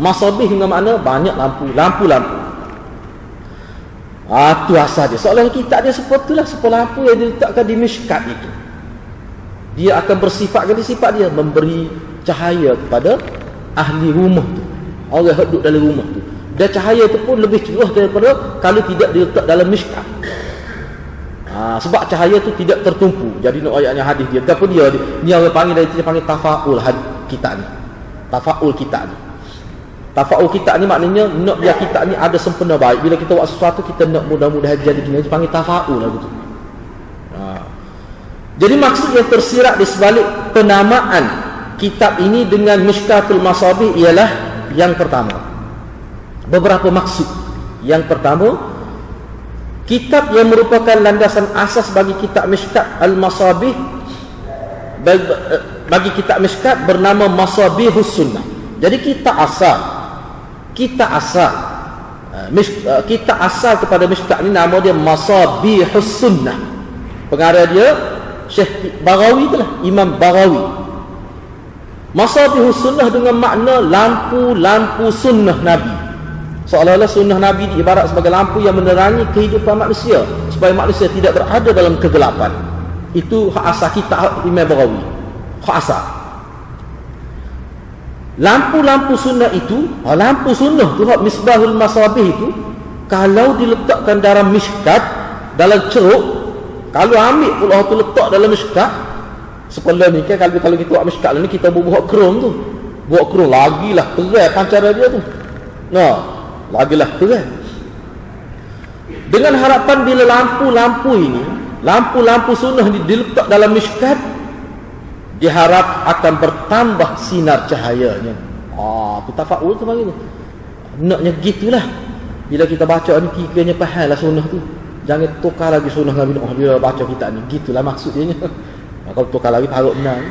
Masabih dengan makna banyak lampu. Lampu-lampu. Itu asal dia. Soalan kitab dia seperti itulah. Seperti lampu yang diletakkan di Mishkat itu. Dia akan bersifatkan sifat dia memberi cahaya kepada ahli rumah tu, orang yang duduk dalam rumah tu. Dan cahaya itu pun lebih cerah daripada kalau tidak diletak dalam Mishkat. Sebab cahaya tu tidak tertumpu. Jadi nak ayatnya hadis dia. Apa dia ni orang panggil tafaul kitab ni. Tafaul kitab ni. Tafaul kitab ni maknanya nak dia kitab ni ada sempurna baik. Bila kita buat sesuatu kita nak mudah-mudahan jadi gini, panggil tafaul lah gitu. Jadi maksud yang tersirat di sebalik penamaan kitab ini dengan Mishkatul Masabih ialah yang pertama. Beberapa maksud. Yang pertama, kitab yang merupakan landasan asas bagi kitab Mishkat Al-Masabih, bagi kitab Mishkat bernama Masabihus Sunnah. Jadi kita asal kepada Mishkat ni nama dia Masabihus Sunnah. Pengarah dia Syekh Baghawi itulah, Imam Baghawi. Masabihus Sunnah dengan makna lampu-lampu sunnah Nabi. Seolah-olah sunnah Nabi diibarat sebagai lampu yang menerangi kehidupan manusia supaya manusia tidak berada dalam kegelapan. Itu hak asal kitab Imam Baghawi. Hak asal. Lampu-lampu sunnah itu, lampu sunnah tu, hak Misbahul Masabih itu, kalau diletakkan dalam Mishkat, dalam ceruk, kalau ambil pula tu letak dalam Mishkat, sekolah ni kan kalau kita buat Mishkat ni kita buat krom tu. Buat krom lagilah terang pancaran dia tu. Lagilah terang. Dengan harapan bila lampu-lampu ini lampu-lampu sunnah diletak dalam mishkat, diharap akan bertambah sinar cahayanya. Itu tafa'ul tu panggil tu. Naknya gitulah. Bila kita baca ni kiranya fahamlah sunnah tu. Jangan tukar lagi sunnah dengan bid'ah bila baca kitab ni. Gitulah maksudnya. Kalau tukar lagi parut benar.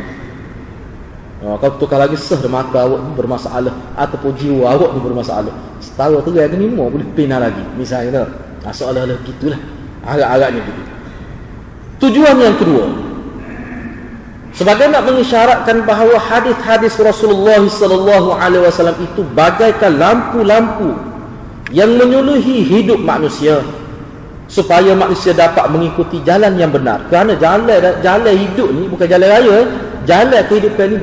Kalau tukar lagi mata awak ni bermasalah ataupun jiwa awak ni bermasalah. Setara tu yang kelima boleh pindah lagi. Misalnya seolah-olah gitulah. Agak-agaknya gitu. Tujuan yang kedua, sebagai nak mengisyaratkan bahawa hadis-hadis Rasulullah SAW itu bagaikan lampu-lampu yang menyuluhi hidup manusia, supaya manusia dapat mengikuti jalan yang benar. Kerana jalan hidup ni bukan jalan raya, jalan kehidupan ni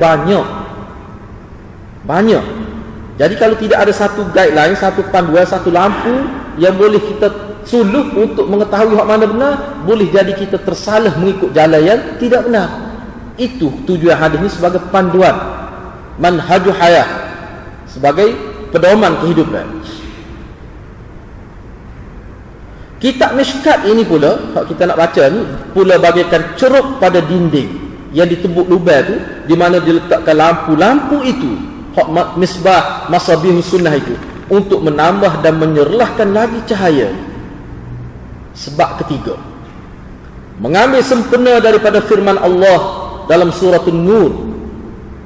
banyak. Jadi kalau tidak ada satu guideline, satu panduan, satu lampu yang boleh kita suluh untuk mengetahui hak mana benar, boleh jadi kita tersalah mengikut jalan yang tidak benar. Itu tujuan hadis ini sebagai panduan, manhajul hayah, sebagai pedoman kehidupan. Kitab Mishkat ini pula, kalau kita nak baca ni, pula bagaikan ceruk pada dinding yang ditebuk lubang tu, di mana diletakkan lampu-lampu itu, hak misbah masabih sunnah itu, untuk menambah dan menyerlahkan lagi cahaya. Sebab ketiga, mengambil sempena daripada firman Allah dalam surah An-Nur.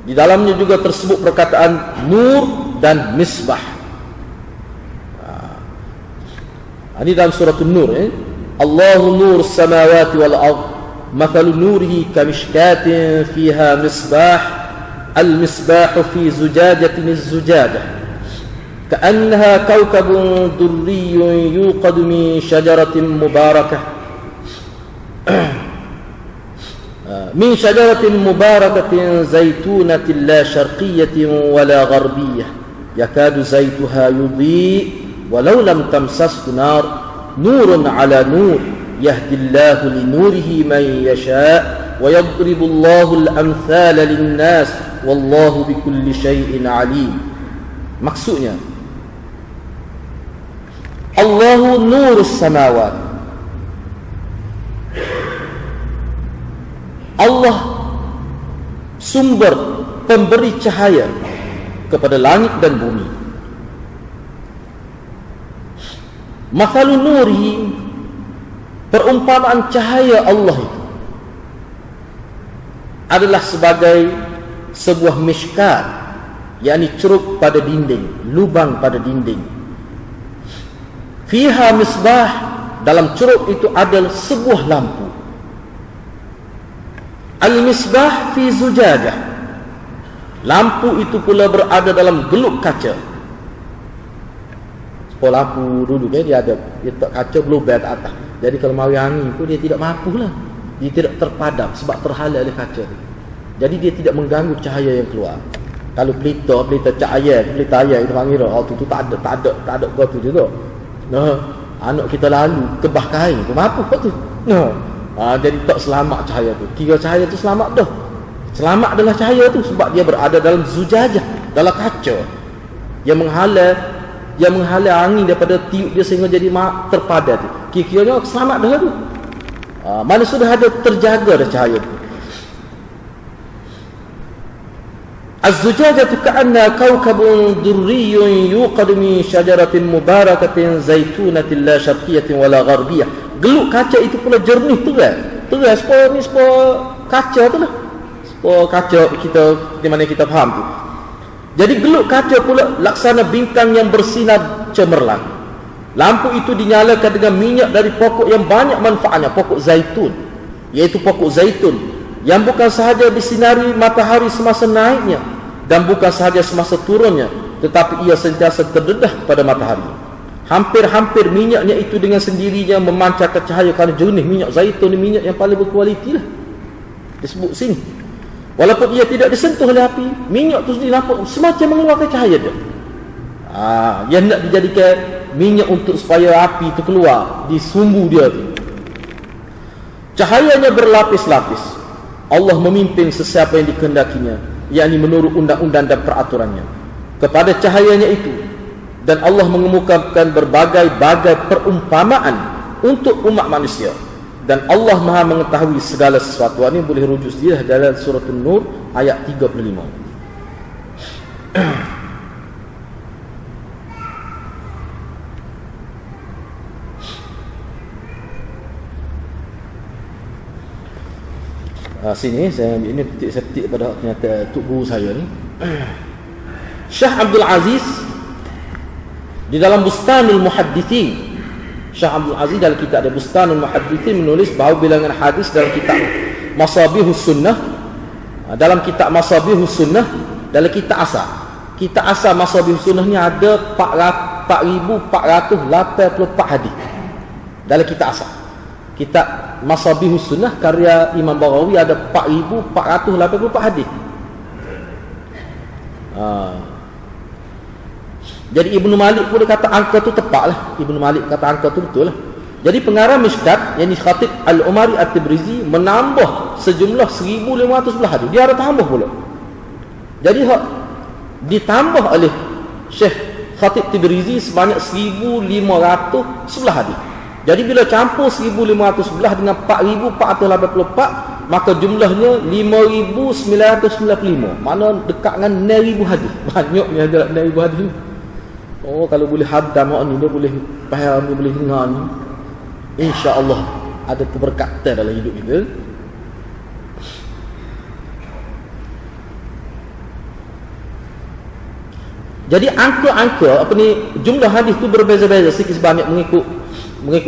Di dalamnya juga tersebut perkataan nur dan misbah. Ini dalam surah An-Nur. Allahu nur samawati wal ard, mathalu nurihi kamishkatin fiha misbah, al-misbahu fi zujajatin az-zujadah كأنها كوكب دري يوقد من شجرة مباركة زيتونة لا شرقية ولا غربية يكاد زيتها يضيء ولو لم تمسسه نار نور على نور يهدي الله لنوره من يشاء ويضرب الله الأمثال للناس والله بكل شيء عليم. Maksudnya, Allahu nurus samawat, Allah sumber pemberi cahaya kepada langit dan bumi. Mathalu nurihi, perumpamaan cahaya Allah itu adalah sebagai sebuah mishkat, yakni ceruk pada dinding, lubang pada dinding. Fiha misbah, dalam ceruk itu ada sebuah lampu. Al-misbah fi zujadah, lampu itu pula berada dalam geluk kaca. Sebab lampu dulu kan dia tak kaca berlubang ke atas. Jadi kalau mari angin tu dia tidak mampulah. Dia tidak terpadam sebab terhalang oleh kaca tu. Jadi dia tidak mengganggu cahaya yang keluar. Kalau pelita cahaya, pelita air itu panggil tu tak ada kau tu juga. Anak kita lalu kebah kain tu mampu kau tu. Jadi tak selamat cahaya tu. Kira cahaya tu selamat dah. Selamat adalah cahaya tu sebab dia berada dalam zujajah, dalam kaca yang menghalang angin daripada tiup dia sehingga jadi terpadat tu. Kira-kiranya selamat dah tu. Mana sudah ada terjaga dah cahaya tu. Az-zujajatu ka'anna kawkabun durriyun yuqad min syajaratin mubarakatin zaitunatin la syarqiyatin wala gharbiyah. Geluk kaca itu pula jernih terang sepuluh kaca tu lah. Sepuluh kaca kita di mana kita faham tu. Jadi geluk kaca pula laksana bintang yang bersinar cemerlang. Lampu itu dinyalakan dengan minyak dari pokok yang banyak manfaatnya, pokok zaitun, iaitu pokok zaitun yang bukan sahaja disinari matahari semasa naiknya dan bukan sahaja semasa turunnya, tetapi ia sentiasa terdedah pada matahari. Hampir-hampir minyaknya itu dengan sendirinya memancarkan cahaya, kerana jernih. Minyak zaitun ni minyak yang paling berkualiti lah, disebut sini. Walaupun ia tidak disentuh oleh api, minyak tu sendiri nampak semacam mengeluarkan cahaya dia. Yang nak dijadikan minyak untuk supaya api itu keluar di sumbu dia tu. Cahayanya berlapis-lapis. Allah memimpin sesiapa yang dikehendakinya, yakni menurut undang-undang dan peraturannya kepada cahayanya itu. Dan Allah mengemukakan berbagai-bagai perumpamaan untuk umat manusia dan Allah Maha mengetahui segala sesuatu. Ini boleh rujuk sendiri dalam surah An-Nur ayat 35. Sini saya ambil ini petik-petik pada kenyataan tok guru saya ni. Syekh Abdul Aziz di dalam Bustanul Muhaddithin, Syekh Abdul Aziz dalam kitab ada Bustanul Muhaddithin menulis bahawa bilangan hadis dalam kitab Masabihus Sunnah, dalam kitab Masabihus Sunnah, dalam kitab asal Masabihus Sunnah ni ada 4,484 hadis dalam kitab asal. Kitab Masabihus Sunnah karya Imam Baghawi ada 4,484 hadis. Jadi Ibnu Malik pun dia kata angka tu tepat lah. Ibnu Malik kata angka tu betul lah. Jadi pengarang Mishkat, yang Khatib Al-Umari At-Tibrizi menambah sejumlah 1,511 hadis. Dia ada tambah pula. Jadi ditambah oleh Syekh Khatib Tibrizi sebanyak 1,511 hadis. Jadi bila campur 1,511 dengan 4,484, maka jumlahnya 5,995. Mana dekat dengan 6,000 hadis. Banyaknya ada 6,000 hadis ni. Oh, kalau boleh hadam ni, dia boleh faham, dia boleh dengar ni, insya-Allah ada keberkatan dalam hidup kita. Jadi angka-angka apa ni, jumlah hadis tu berbeza-beza sikit sebanyak mengikut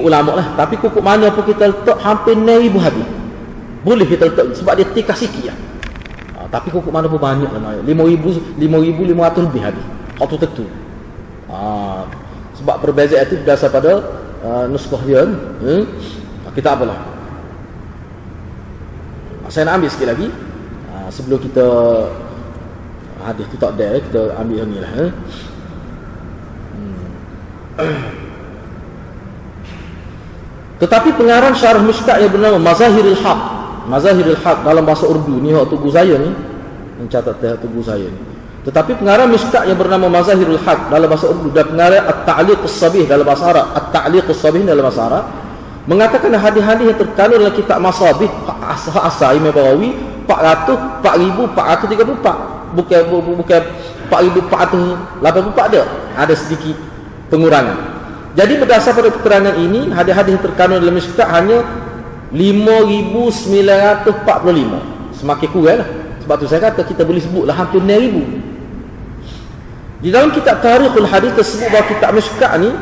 ulama lah. Tapi kukuk mana pun kita letak hampir 6,000 hadis. Boleh kita letak sebab dia tikar sikit lah. Tapi kukuk mana pun banyak lah. 5,500 lebih hadis. Hak tu tentu. Sebab perbezaan itu berdasar pada nuskah dia. Kita apalah. Saya nak ambil sikit lagi. Sebelum kita hadis tu tak ada, kita ambil yang ni lah. Tetapi pengarang syarah Mishkat yang bernama Mazahirul Haq dalam bahasa Urdu ni, waktu guru saya ni mencatat waktu guru saya ni. Tetapi pengarang Mishkat yang bernama Mazahirul Haq dalam bahasa Urdu dan pengarang At-Ta'liq As-Sabih dalam bahasa Arab, At-Ta'liq As-Sabih dalam bahasa Arab mengatakan hadis-hadis yang terkandung dalam kitab Masabih asal Imam Baghawi 4,434, bukan 4,484 dia. Ada sedikit pengurangan. Jadi berdasar pada keterangan ini, hadis-hadis yang terkandung dalam Mishkat hanya 5,945. Semakin kurang lah. Sebab tu saya kata kita boleh sebutlah hampir 6,000. Di dalam kitab Tarikhul Hadis tersebut bahawa kitab Mishkat ni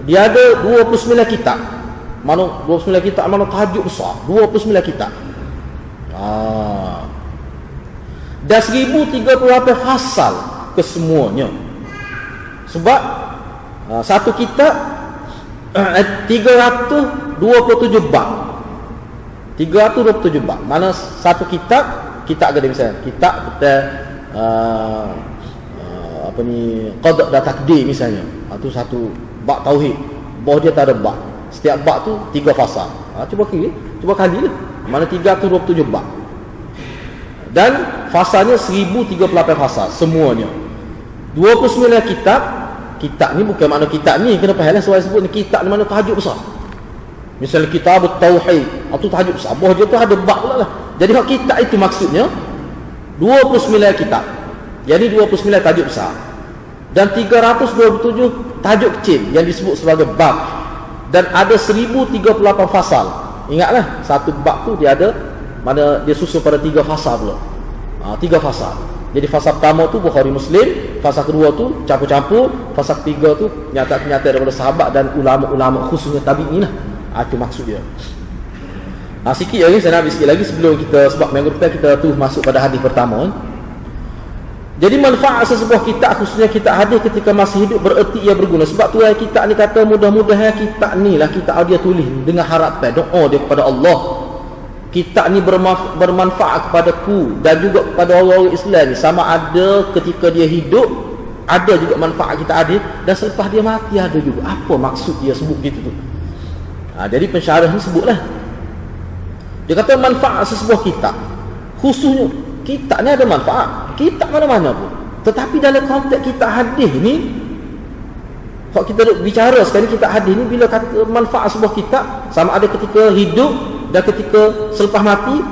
dia ada 29 kitab. Mana 29 kitab, mana tajuk besar, 29 kitab. Dan 1,038 fasal kesemuanya. Sebab satu kitab 327 bab. 327 bab. Mana satu kitab ada misalnya kitab apa ni, qada' dan takdir misalnya. Itu satu bab tauhid. Bawah dia tak ada bab. Setiap bab tu 3 fasal. Cuba kali lah. Mana 327 bab. Dan fasalnya 1,038 fasal semuanya. 29 kitab. Kitab ni bukan makna kitab ni kena faham lah, sebab sebut ni kitab ni mana tajuk besar. Misalnya kitab Tauhid, itu tajuk besar. Bawah dia tu ada bab pula lah. Jadi hak kitab itu maksudnya 29 kitab. Jadi 29 tajuk besar. Dan 327 tajuk kecil yang disebut sebagai bab. Dan ada 1,038 fasal. Ingatlah, satu bab tu dia ada, mana dia susun pada 3 fasal pula. 3 fasal. Jadi fasa pertama tu Bukhari Muslim, fasa kedua tu campur-campur, fasa ketiga tu nyata-nyata daripada sahabat dan ulama-ulama khususnya tabi'in lah. Itu maksud dia. Sikit lagi saya nak ambil sikit lagi sebelum kita, sebab minggu depan kita tu masuk pada hadis pertama. Jadi manfaat sesebuah kitab, khususnya kitab hadis ketika masih hidup, bererti ia berguna. Sebab tu kitab ni kata mudah-mudahan kitab ni lah kitab dia tulis dengan harapan doa dia kepada Allah. Kitab ni bermanfaat kepadaku dan juga kepada orang-orang Islam ni, sama ada ketika dia hidup ada juga manfaat kitab hadis, dan selepas dia mati ada juga. Apa maksud dia sebut gitu tu? Jadi pensyarah ni sebutlah. Dia kata manfaat sesebuah kitab, khususnya kitab ni ada manfaat. Kitab mana-mana pun. Tetapi dalam konteks kitab hadis ni, Hak kita duk bicara sekarang kitab hadis ni, bila kata manfaat sebuah kitab, sama ada ketika hidup dan ketika selepas mati,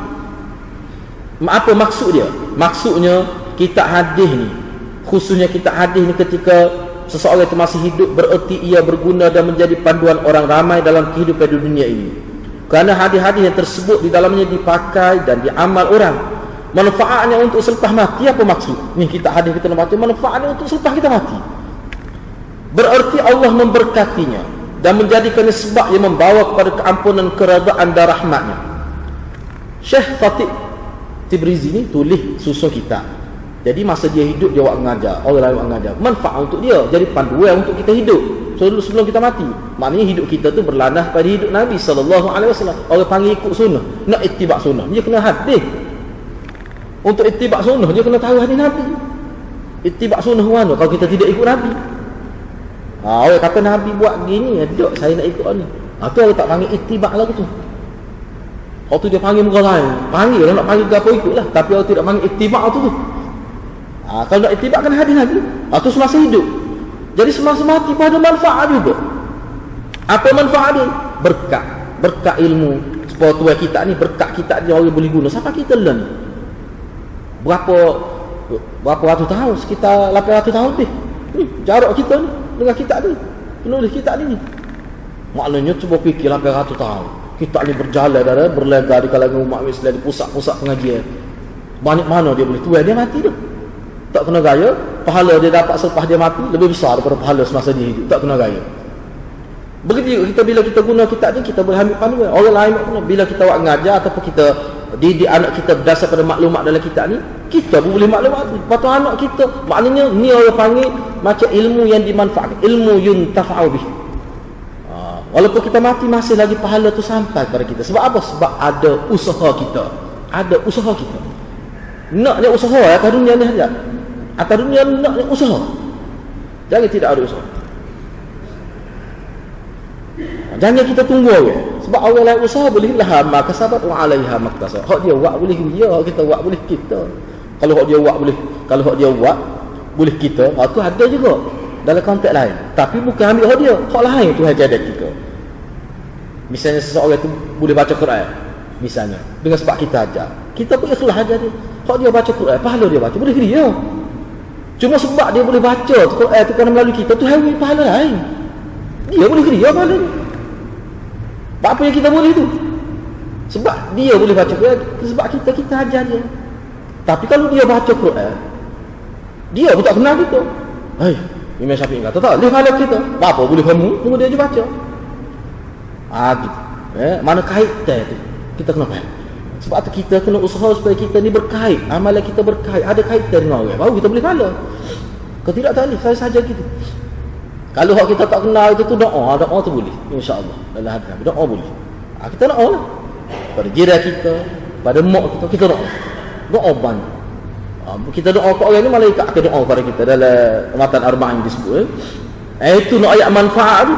apa maksud dia? Maksudnya kitab hadis ni, khususnya kitab hadis ni ketika seseorang itu masih hidup, bererti ia berguna dan menjadi panduan orang ramai dalam kehidupan dunia ini. Kerana hadis-hadis yang tersebut di dalamnya dipakai dan diamal orang. Manfaatnya untuk selepas mati, apa maksud? Ni kitab hadis kita nak baca, manfaatnya untuk selepas kita mati. Berarti Allah memberkatinya dan menjadikannya sebab yang membawa kepada keampunan, keredaan dan rahmatnya. Syekh Khatib Tibrizi ni tulis susun kitab. Jadi masa dia hidup, dia buat mengajar, orang lain buat mengajar. Manfaat untuk dia, jadi panduan untuk kita hidup sebelum kita mati. Maknanya hidup kita tu berlandas pada hidup Nabi SAW. Orang panggil ikut sunnah, nak itibak sunnah, dia kena hadis. Untuk itibak sunnah, dia kena tahu hadis Nabi. Itibak sunnah mana kalau kita tidak ikut Nabi? Orang kata Nabi buat gini, dok saya nak ikut ni. Tu orang tak panggil itibak lagu tu. Waktu dia panggil muka lain, panggil lah, nak panggil ke apa ikutlah. Tapi orang tidak panggil itibak tu. Kalau nak itibak kan hadis Nabi. Tu semasa hidup. Jadi semasa mati pun ada manfaat juga. Apa manfaat dia? Berkat. Berkat ilmu. Sebab tuan kita ni, berkat kita dia orang boleh guna. Siapa kita learn? Berapa ratus tahun? Sekitar 800 tahun lebih. Ni jarak kita ni dengan kitab ni, penulis kitab ni. Maknanya cuba fikir 800 tahun kitab ni berjalan dan berlegar di kalangan umat Islam, di pusat-pusat pengajian. Banyak mana dia boleh tuai, dia mati tu. Tak kena gaya, pahala dia dapat selepas dia mati lebih besar daripada pahala semasa dia hidup. Tak kena gaya. Begitu kita, bila kita guna kitab ni, kita boleh ambil panduan. Orang lain pun bila kita buat mengajar ataupun kita didik anak kita berdasar pada maklumat dalam kitab ni, kita pun boleh maklumat tu. Lepas tu anak kita, maknanya ni orang panggil macam ilmu yang dimanfaatkan, ilmu yuntafa'u bih. Walaupun kita mati, masih lagi pahala tu sampai kepada kita. Sebab apa? Sebab ada usaha kita. Ada usaha kita. Naknya usaha atas dunia ni saja. Atas dunia naknya usaha. Jangan tidak ada usaha. Jangan kita tunggu orang. Sebab orang lain usaha boleh lah maka sabat wa alaiha maktasab. Hak dia buat boleh dia, kita buat boleh kita. Kalau hak dia buat boleh, kalau hak dia buat boleh kita, tu ada juga dalam konteks lain. Tapi bukan ambil hak dia, hak lain tu hak ada kita. Misalnya seseorang tu boleh baca Quran, misalnya dengan sebab kita ajar, kita pun ikhlas ajar dia. Hak dia baca Quran, pahala dia baca boleh dia. Cuma sebab dia boleh baca Quran tu kerana melalui kita tu hawi pahala lain. Dia boleh dia pahala ni. Apa yang kita boleh tu? Sebab dia boleh baca Quran, sebab kita ajar dia. Tapi kalau dia baca Quran, dia pun tak kenal kita. Imam Syafi'i kata tak, boleh pahala kita. Apa boleh kamu? Tunggu dia je baca. Gitu. Mana kaitan tu? Kita kena faham. Sebab tu kita kena usaha supaya kita ni berkait, amalan kita berkait, ada kaitan dengan orang. Baru kita boleh pahala. Kalau tidak tak boleh, saya saja gitu. Kalau hak kita tak kenal itu tu doa tu boleh. Insya-Allah. Dalam hadis doa boleh. Kita doa lah. Pada jiran kita, pada mak kita doa. Doa banyak. Kita doa ke orang ni, malaikat akan doa kepada kita dalam matan arba'in disebut. Itu nak ayat manfaat tu.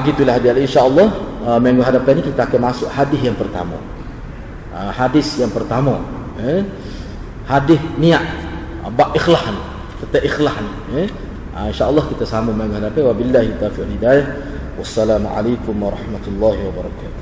Gitulah dia, insya-Allah. Minggu hadapan ni kita akan masuk hadis yang pertama. Hadis yang pertama. Hadis niat. Bab ikhlas ni. Kita ikhlas ni. InsyaAllah kita sambung minggu hadapan. Wabillahi taufiq wal hidayah. Wassalamualaikum warahmatullahi wabarakatuh.